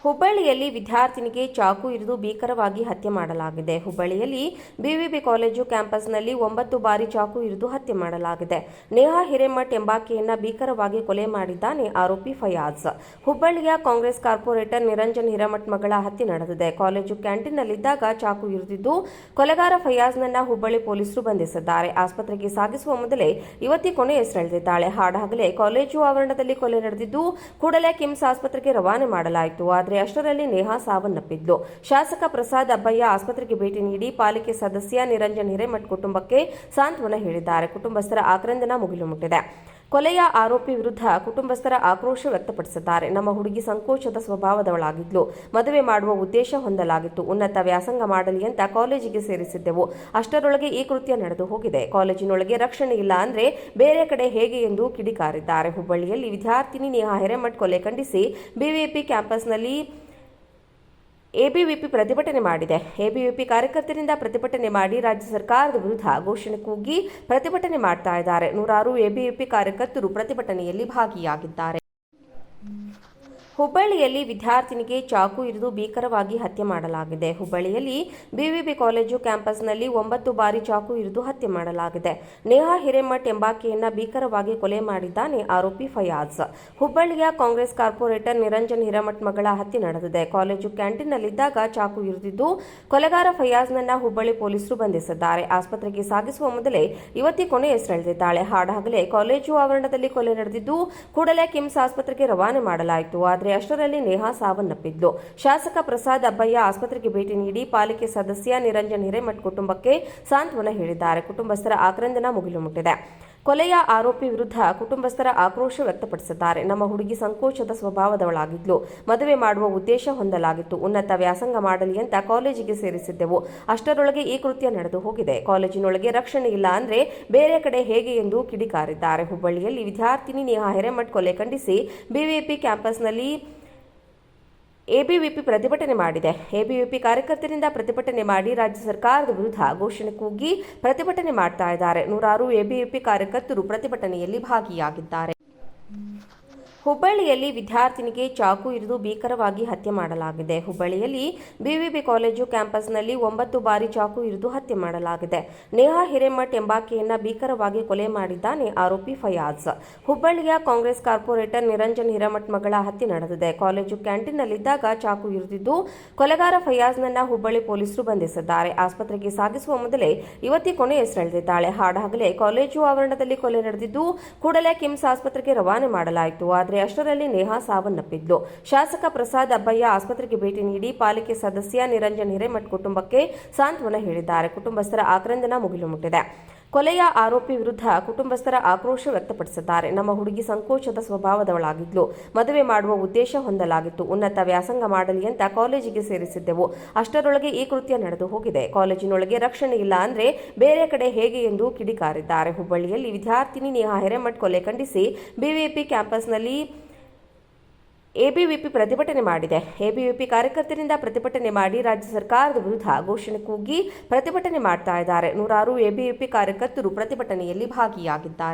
ಹುಬ್ಬಳ್ಳಿಯಲ್ಲಿ ವಿದ್ಯಾರ್ಥಿನಿಗೆ ಚಾಕು ಇರಿದು ಭೀಕರವಾಗಿ ಹತ್ಯೆ ಮಾಡಲಾಗಿದೆ. ಹುಬ್ಬಳ್ಳಿಯಲ್ಲಿ ಬಿವಿಬಿ ಕಾಲೇಜು ಕ್ಯಾಂಪಸ್ನಲ್ಲಿ 9 ಬಾರಿ ಚಾಕು ಇರಿದು ಹತ್ಯೆ ಮಾಡಲಾಗಿದೆ. ನೇಹಾ ಹಿರೇಮಠ್ ಎಂಬಾಕೆಯನ್ನ ಭೀಕರವಾಗಿ ಕೊಲೆ ಮಾಡಿದ್ದಾನೆ ಆರೋಪಿ ಫಯಾಜ್. ಹುಬ್ಬಳ್ಳಿಯ ಕಾಂಗ್ರೆಸ್ ಕಾರ್ಪೊರೇಟರ್ ನಿರಂಜನ್ ಹಿರೇಮಠ್ ಮಗಳ ಹತ್ಯೆ ನಡೆದಿದೆ. ಕಾಲೇಜು ಕ್ಯಾಂಟೀನ್ನಲ್ಲಿದ್ದಾಗ ಚಾಕು ಇರಿದಿದ್ದು ಕೊಲೆಗಾರ ಫಯಾಜ್ನನ್ನ ಹುಬ್ಬಳ್ಳಿ ಪೊಲೀಸರು ಬಂಧಿಸಿದ್ದಾರೆ. ಆಸ್ಪತ್ರೆಗೆ ಸಾಗಿಸುವ ಮೊದಲೇ ಯುವತಿ ಕೊನೆಯುಸಿರೆಳೆದಿದ್ದಾಳೆ. ಹಾಡಹಗಲೇ ಕಾಲೇಜು ಆವರಣದಲ್ಲಿ ಕೊಲೆ ನಡೆದಿದ್ದು ಕೂಡಲೇ ಕಿಮ್ಸ್ ಆಸ್ಪತ್ರೆಗೆ ರವಾನೆ ಮಾಡಲಾಯಿತು. ಅಷ್ಟರಲ್ಲಿ ನೇಹಾ ಸಾವನ್ನಪ್ಪಿದ್ಲು. ಶಾಸಕ ಪ್ರಸಾದ್ ಅಬ್ಬಯ್ಯ ಆಸ್ಪತ್ರೆಗೆ ಭೇಟಿ ನೀಡಿ ಪಾಲಿಕೆ ಸದಸ್ಯ ನಿರಂಜನ್ ಹಿರೇಮಠ್ ಕುಟುಂಬಕ್ಕೆ ಸಾಂತ್ವನ ಹೇಳಿದ್ದಾರೆ. ಕುಟುಂಬಸ್ಥರ ಆಕ್ರಂದನ ಮುಗಿಲು ಮುಟ್ಟಿದೆ. ಕೊಲೆಯ ಆರೋಪಿ ವಿರುದ್ಧ ಕುಟುಂಬಸ್ಥರ ಆಕ್ರೋಶ ವ್ಯಕ್ತಪಡಿಸಿದ್ದಾರೆ. ನಮ್ಮ ಹುಡುಗಿ ಸಂಕೋಚದ ಸ್ವಭಾವದವಳಾಗಿದ್ಲು. ಮದುವೆ ಮಾಡುವ ಉದ್ದೇಶ ಹೊಂದಲಾಗಿತ್ತು. ಉನ್ನತ ವ್ಯಾಸಂಗ ಮಾಡಲಿ ಅಂತ ಕಾಲೇಜಿಗೆ ಸೇರಿಸಿದ್ದೆವು. ಅಷ್ಟರೊಳಗೆ ಈ ಕೃತ್ಯ ನಡೆದು ಹೋಗಿದೆ. ಕಾಲೇಜಿನೊಳಗೆ ರಕ್ಷಣೆ ಇಲ್ಲ ಅಂದ್ರೆ ಬೇರೆ ಕಡೆ ಹೇಗೆ ಎಂದು ಕಿಡಿಕಾರಿದ್ದಾರೆ. ಹುಬ್ಬಳ್ಳಿಯಲ್ಲಿ ವಿದ್ಯಾರ್ಥಿನಿ ನೇಹಾ ಹಿರೇಮಠ್ ಕೊಲೆ ಖಂಡಿಸಿ ಬಿವಿಪಿ ಕ್ಯಾಂಪಸ್ನಲ್ಲಿ ಎಬಿವಿಪಿ ಪ್ರತಿಭಟನೆ ಮಾಡಿದೆ. ಎಬಿವಿಪಿ ಕಾರ್ಯಕರ್ತರಿಂದ ಪ್ರತಿಭಟನೆ ಮಾಡಿ ರಾಜ್ಯ ಸರ್ಕಾರದ ವಿರುದ್ಧ ಘೋಷಣೆ ಕೂಗಿ ಪ್ರತಿಭಟನೆ ಮಾಡ್ತಾ ಇದ್ದಾರೆ. ನೂರಾರು ಎಬಿವಿಪಿ ಕಾರ್ಯಕರ್ತರು ಪ್ರತಿಭಟನೆಯಲ್ಲಿ ಭಾಗಿಯಾಗಿದ್ದಾರೆ. ಹುಬ್ಬಳ್ಳಿಯಲ್ಲಿ ವಿದ್ಯಾರ್ಥಿನಿಗೆ ಚಾಕು ಇರಿದು ಭೀಕರವಾಗಿ ಹತ್ಯೆ ಮಾಡಲಾಗಿದೆ. ಹುಬ್ಬಳ್ಳಿಯಲ್ಲಿ ಬಿವಿಬಿ ಕಾಲೇಜು ಕ್ಯಾಂಪಸ್ನಲ್ಲಿ 9 ಬಾರಿ ಚಾಕು ಇರಿದು ಹತ್ಯೆ ಮಾಡಲಾಗಿದೆ. ನೇಹಾ ಹಿರೇಮಠ್ ಎಂಬಾಕೆಯನ್ನ ಭೀಕರವಾಗಿ ಕೊಲೆ ಮಾಡಿದ್ದಾನೆ ಆರೋಪಿ ಫಯಾಜ್. ಹುಬ್ಬಳ್ಳಿಯ ಕಾಂಗ್ರೆಸ್ ಕಾರ್ಪೊರೇಟರ್ ನಿರಂಜನ್ ಹಿರೇಮಠ್ ಮಗಳ ಹತ್ಯೆ ನಡೆದಿದೆ. ಕಾಲೇಜು ಕ್ಯಾಂಟೀನ್ನಲ್ಲಿದ್ದಾಗ ಚಾಕು ಇರಿದಿದ್ದು ಕೊಲೆಗಾರ ಫಯಾಜ್ನನ್ನ ಹುಬ್ಬಳ್ಳಿ ಪೊಲೀಸರು ಬಂಧಿಸಿದ್ದಾರೆ. ಆಸ್ಪತ್ರೆಗೆ ಸಾಗಿಸುವ ಮೊದಲೇ ಯುವತಿ ಕೊನೆಯುಸಿರೆಳೆದಿದ್ದಾಳೆ. ಹಾಡಹಗಲೇ ಕಾಲೇಜು ಆವರಣದಲ್ಲಿ ಕೊಲೆ ನಡೆದಿದ್ದು ಕೂಡಲೇ ಕಿಮ್ಸ್ ಆಸ್ಪತ್ರೆಗೆ ರವಾನೆ ಮಾಡಲಾಯಿತು. ಅಷ್ಟರಲ್ಲಿ ನೇಹಾ ಸಾವನ್ನಪ್ಪಿದ್ಲು. ಶಾಸಕ ಪ್ರಸಾದ್ ಅಬ್ಬಯ್ಯ ಆಸ್ಪತ್ರೆಗೆ ಭೇಟಿ ನೀಡಿ ಪಾಲಿಕೆ ಸದಸ್ಯ ನಿರಂಜನ್ ಹಿರೇಮಠ್ ಕುಟುಂಬಕ್ಕೆ ಸಾಂತ್ವನ ಹೇಳಿದ್ದಾರೆ. ಕುಟುಂಬಸ್ಥರ ಆಕ್ರಂದನ ಮುಗಿಲು ಮುಟ್ಟಿದೆ. ಕೊಲೆಯ ಆರೋಪಿ ವಿರುದ್ಧ ಕುಟುಂಬಸ್ಥರ ಆಕ್ರೋಶ ವ್ಯಕ್ತಪಡಿಸಿದ್ದಾರೆ. ನಮ್ಮ ಹುಡುಗಿ ಸಂಕೋಚದ ಸ್ವಭಾವದವಳಾಗಿದ್ಲು. ಮದುವೆ ಮಾಡುವ ಉದ್ದೇಶ ಹೊಂದಲಾಗಿತ್ತು. ಉನ್ನತ ವ್ಯಾಸಂಗ ಮಾಡಲಿ ಅಂತ ಕಾಲೇಜಿಗೆ ಸೇರಿಸಿದ್ದೆವು. ಅಷ್ಟರೊಳಗೆ ಈ ಕೃತ್ಯ ನಡೆದು ಹೋಗಿದೆ. ಕಾಲೇಜಿನೊಳಗೆ ರಕ್ಷಣೆ ಇಲ್ಲ ಅಂದ್ರೆ ಬೇರೆ ಕಡೆ ಹೇಗೆ ಎಂದು ಕಿಡಿಕಾರಿದ್ದಾರೆ. ಹುಬ್ಬಳ್ಳಿಯಲ್ಲಿ ವಿದ್ಯಾರ್ಥಿನಿ ನೇಹಾ ಹಿರೇಮಠ್ ಕೊಲೆ ಖಂಡಿಸಿ ಬಿವಿಪಿ ಕ್ಯಾಂಪಸ್ನಲ್ಲಿ ಎಬಿವಿಪಿ ಪ್ರತಿಭಟನೆ ಮಾಡಿದೆ. ಎಬಿವಿಪಿ ಕಾರ್ಯಕರ್ತರಿಂದ ಪ್ರತಿಭಟನೆ ಮಾಡಿ ರಾಜ್ಯ ಸರ್ಕಾರದ ವಿರುದ್ಧ ಘೋಷಣೆ ಕೂಗಿ ಪ್ರತಿಭಟನೆ ಮಾಡ್ತಾ ಇದ್ದಾರೆ. ನೂರಾರು ಎಬಿವಿಪಿ ಕಾರ್ಯಕರ್ತರು ಪ್ರತಿಭಟನೆಯಲ್ಲಿ ಭಾಗಿಯಾಗಿದ್ದಾರೆ. ಹುಬ್ಬಳ್ಳಿಯಲ್ಲಿ ವಿದ್ಯಾರ್ಥಿನಿಗೆ ಚಾಕು ಇರಿದು ಭೀಕರವಾಗಿ ಹತ್ಯೆ ಮಾಡಲಾಗಿದೆ. ಹುಬ್ಬಳ್ಳಿಯಲ್ಲಿ ಬಿವಿಬಿ ಕಾಲೇಜು ಕ್ಯಾಂಪಸ್ನಲ್ಲಿ 9 ಬಾರಿ ಚಾಕು ಇರಿದು ಹತ್ಯೆ ಮಾಡಲಾಗಿದೆ. ನೇಹಾ ಹಿರೇಮಠ್ ಎಂಬಾಕೆಯನ್ನ ಭೀಕರವಾಗಿ ಕೊಲೆ ಮಾಡಿದ್ದಾನೆ ಆರೋಪಿ ಫಯಾಜ್. ಹುಬ್ಬಳ್ಳಿಯ ಕಾಂಗ್ರೆಸ್ ಕಾರ್ಪೊರೇಟರ್ ನಿರಂಜನ್ ಹಿರೇಮಠ್ ಮಗಳ ಹತ್ಯೆ ನಡೆದಿದೆ. ಕಾಲೇಜು ಕ್ಯಾಂಟೀನ್ನಲ್ಲಿದ್ದಾಗ ಚಾಕು ಇರಿದಿದ್ದು ಕೊಲೆಗಾರ ಫಯಾಜ್ನನ್ನ ಹುಬ್ಬಳ್ಳಿ ಪೊಲೀಸರು ಬಂಧಿಸಿದ್ದಾರೆ. ಆಸ್ಪತ್ರೆಗೆ ಸಾಗಿಸುವ ಮೊದಲೇ ಯುವತಿ ಕೊನೆಯುಸಿರೆಳೆದಿದ್ದಾಳೆ. ಹಾಡಹಗಲೇ ಕಾಲೇಜು ಆವರಣದಲ್ಲಿ ಕೊಲೆ ನಡೆದಿದ್ದು ಕೂಡಲೇ ಕಿಮ್ಸ್ ಆಸ್ಪತ್ರೆಗೆ ರವಾನೆ ಮಾಡಲಾಯಿತು. ಅಷ್ಟರಲ್ಲಿ ನೇಹಾ ಸಾವನ್ನಪ್ಪಿದ್ಲು. ಶಾಸಕ ಪ್ರಸಾದ್ ಅಬ್ಬಯ್ಯ ಆಸ್ಪತ್ರೆಗೆ ಭೇಟಿ ನೀಡಿ ಪಾಲಿಕೆ ಸದಸ್ಯ ನಿರಂಜನ್ ಹಿರೇಮಠ್ ಕುಟುಂಬಕ್ಕೆ ಸಾಂತ್ವನ ಹೇಳಿದ್ದಾರೆ. ಕುಟುಂಬಸ್ಥರ ಆಕ್ರಂದನ ಮುಗಿಲು ಮುಟ್ಟಿದೆ. ಕೊಲೆಯ ಆರೋಪಿ ವಿರುದ್ಧ ಕುಟುಂಬಸ್ಥರ ಆಕ್ರೋಶ ವ್ಯಕ್ತಪಡಿಸಿದ್ದಾರೆ. ನಮ್ಮ ಹುಡುಗಿ ಸಂಕೋಚದ ಸ್ವಭಾವದವಳಾಗಿದ್ಲು. ಮದುವೆ ಮಾಡುವ ಉದ್ದೇಶ ಹೊಂದಲಾಗಿತ್ತು. ಉನ್ನತ ವ್ಯಾಸಂಗ ಮಾಡಲಿ ಅಂತ ಕಾಲೇಜಿಗೆ ಸೇರಿಸಿದ್ದೆವು. ಅಷ್ಟರೊಳಗೆ ಈ ಕೃತ್ಯ ನಡೆದು ಹೋಗಿದೆ. ಕಾಲೇಜಿನೊಳಗೆ ರಕ್ಷಣೆ ಇಲ್ಲ ಅಂದ್ರೆ ಬೇರೆ ಕಡೆ ಹೇಗೆ ಎಂದು ಕಿಡಿಕಾರಿದ್ದಾರೆ. ಹುಬ್ಬಳ್ಳಿಯಲ್ಲಿ ವಿದ್ಯಾರ್ಥಿನಿ ನೇಹಾ ಹಿರೇಮಠ್ ಕೊಲೆ ಖಂಡಿಸಿ ಬಿವಿಪಿ ಕ್ಯಾಂಪಸ್ನಲ್ಲಿ ಎಬಿವಿಪಿ ಪ್ರತಿಭಟನೆ ಮಾಡಿದೆ. ಎಬಿವಿಪಿ ಕಾರ್ಯಕರ್ತರಿಂದ ಪ್ರತಿಭಟನೆ ಮಾಡಿ ರಾಜ್ಯ ಸರ್ಕಾರದ ವಿರುದ್ಧ ಘೋಷಣೆ ಕೂಗಿ ಪ್ರತಿಭಟನೆ ಮಾಡ್ತಾ ಇದ್ದಾರೆ. ನೂರಾರು ಎಬಿವಿಪಿ ಕಾರ್ಯಕರ್ತರು ಪ್ರತಿಭಟನೆಯಲ್ಲಿ ಭಾಗಿಯಾಗಿದ್ದಾರೆ.